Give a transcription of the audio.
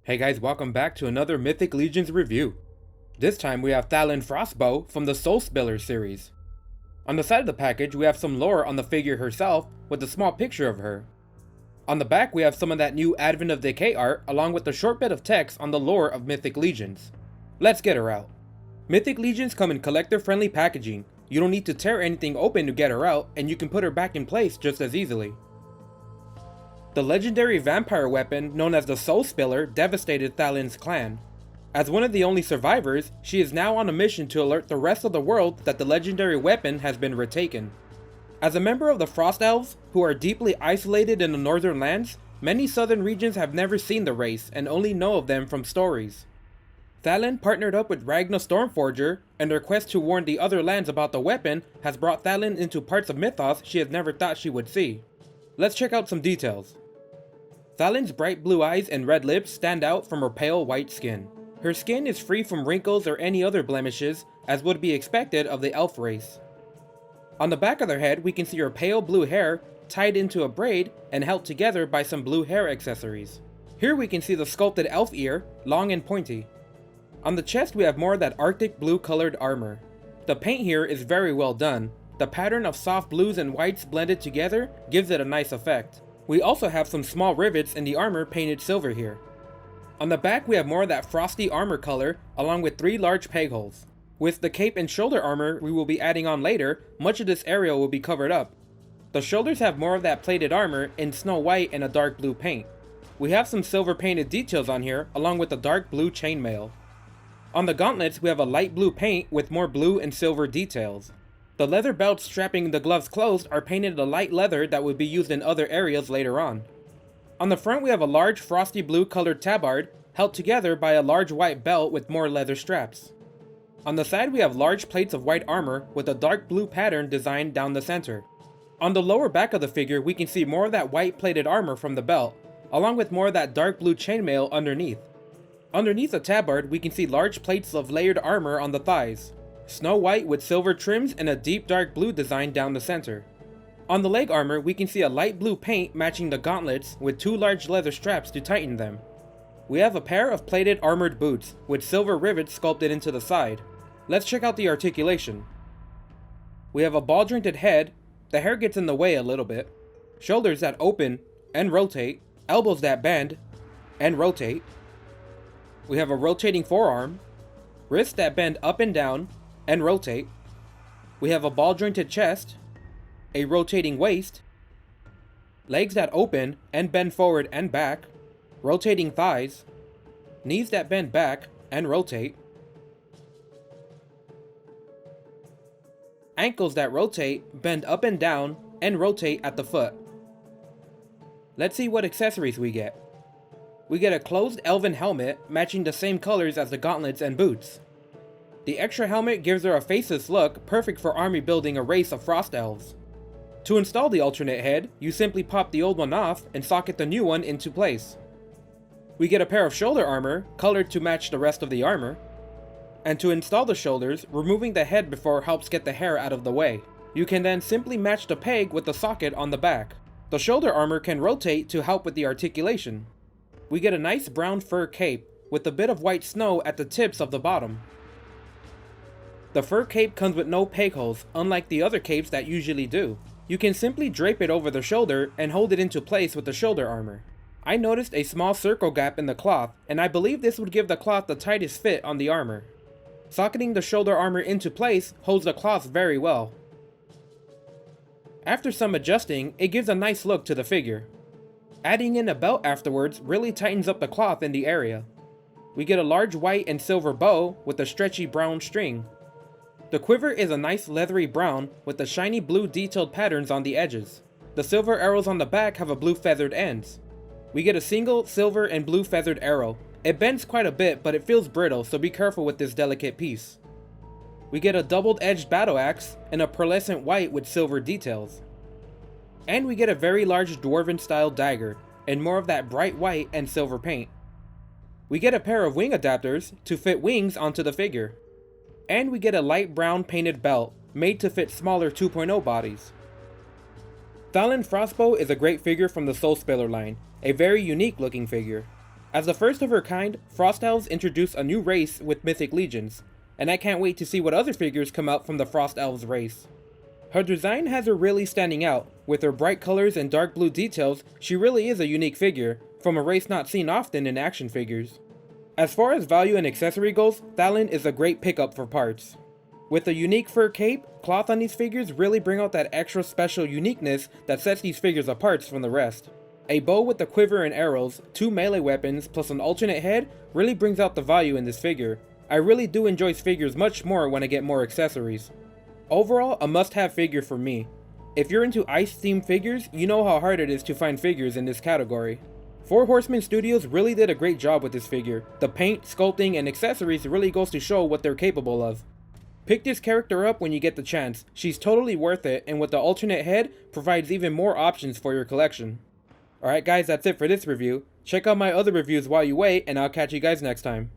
Hey guys, welcome back to another Mythic Legions review. This time we have Thallyn Frostbow from the Soul Spiller series. On the side of the package we have some lore on the figure herself with a small picture of her. On the back we have some of that new Advent of Decay art along with a short bit of text on the lore of Mythic Legions. Let's get her out. Mythic Legions come in collector friendly packaging. You don't need to tear anything open to get her out, and you can put her back in place just as easily. The legendary vampire weapon known as the Soul Spiller devastated Thallyn's clan. As one of the only survivors, she is now on a mission to alert the rest of the world that the legendary weapon has been retaken. As a member of the Frost Elves, who are deeply isolated in the northern lands, many southern regions have never seen the race and only know of them from stories. Thallyn partnered up with Ragna Stormforger, and their quest to warn the other lands about the weapon has brought Thallyn into parts of Mythoss she has never thought she would see. Let's check out some details. Thallyn's bright blue eyes and red lips stand out from her pale white skin. Her skin is free from wrinkles or any other blemishes, as would be expected of the elf race. On the back of her head we can see her pale blue hair tied into a braid and held together by some blue hair accessories. Here we can see the sculpted elf ear, long and pointy. On the chest we have more of that arctic blue colored armor. The paint here is very well done. The pattern of soft blues and whites blended together gives it a nice effect. We also have some small rivets in the armor painted silver here. On the back we have more of that frosty armor color along with 3 large peg holes. With the cape and shoulder armor we will be adding on later, much of this area will be covered up. The shoulders have more of that plated armor in snow white and a dark blue paint. We have some silver painted details on here along with the dark blue chainmail. On the gauntlets we have a light blue paint with more blue and silver details. The leather belts strapping the gloves closed are painted a light leather that would be used in other areas later on. On the front we have a large frosty blue colored tabard held together by a large white belt with more leather straps. On the side we have large plates of white armor with a dark blue pattern designed down the center. On the lower back of the figure we can see more of that white plated armor from the belt, along with more of that dark blue chainmail underneath. Underneath the tabard we can see large plates of layered armor on the thighs. Snow white with silver trims and a deep dark blue design down the center. On the leg armor we can see a light blue paint matching the gauntlets with 2 large leather straps to tighten them. We have a pair of plated armored boots with silver rivets sculpted into the side. Let's check out the articulation. We have a ball jointed head, the hair gets in the way a little bit, shoulders that open and rotate, elbows that bend and rotate. We have a rotating forearm, wrists that bend up and down and rotate. We have a ball jointed chest, a rotating waist, legs that open and bend forward and back, rotating thighs, knees that bend back and rotate, ankles that rotate, bend up and down, and rotate at the foot. Let's see what accessories we get. We get a closed elven helmet matching the same colors as the gauntlets and boots. The extra helmet gives her a faceless look perfect for army building a race of frost elves. To install the alternate head, you simply pop the old one off and socket the new one into place. We get a pair of shoulder armor, colored to match the rest of the armor. And to install the shoulders, removing the head before helps get the hair out of the way. You can then simply match the peg with the socket on the back. The shoulder armor can rotate to help with the articulation. We get a nice brown fur cape, with a bit of white snow at the tips of the bottom. The fur cape comes with no peg holes, unlike the other capes that usually do. You can simply drape it over the shoulder and hold it into place with the shoulder armor. I noticed a small circle gap in the cloth, and I believe this would give the cloth the tightest fit on the armor. Socketing the shoulder armor into place holds the cloth very well. After some adjusting, it gives a nice look to the figure. Adding in a belt afterwards really tightens up the cloth in the area. We get a large white and silver bow with a stretchy brown string. The quiver is a nice leathery brown with the shiny blue detailed patterns on the edges. The silver arrows on the back have a blue feathered ends. We get a single silver and blue feathered arrow. It bends quite a bit, but it feels brittle, so be careful with this delicate piece. We get a doubled edged battle axe and a pearlescent white with silver details. And we get a very large dwarven style dagger and more of that bright white and silver paint. We get a pair of wing adapters to fit wings onto the figure. And we get a light brown painted belt made to fit smaller 2.0 bodies. Thallyn Frostbow is a great figure from the Soul Spiller line, a very unique looking figure. As the first of her kind, Frost Elves introduce a new race with Mythic Legions, and I can't wait to see what other figures come out from the Frost Elves race. Her design has her really standing out. With her bright colors and dark blue details, she really is a unique figure, from a race not seen often in action figures. As far as value and accessory goes, Thallyn is a great pickup for parts. With the unique fur cape, cloth on these figures really bring out that extra special uniqueness that sets these figures apart from the rest. A bow with a quiver and arrows, 2 melee weapons, plus an alternate head really brings out the value in this figure. I really do enjoy figures much more when I get more accessories. Overall, a must-have figure for me. If you're into ice-themed figures, you know how hard it is to find figures in this category. 4 Horsemen Studios really did a great job with this figure. The paint, sculpting, and accessories really goes to show what they're capable of. Pick this character up when you get the chance. She's totally worth it, and with the alternate head, provides even more options for your collection. Alright guys, that's it for this review. Check out my other reviews while you wait, and I'll catch you guys next time.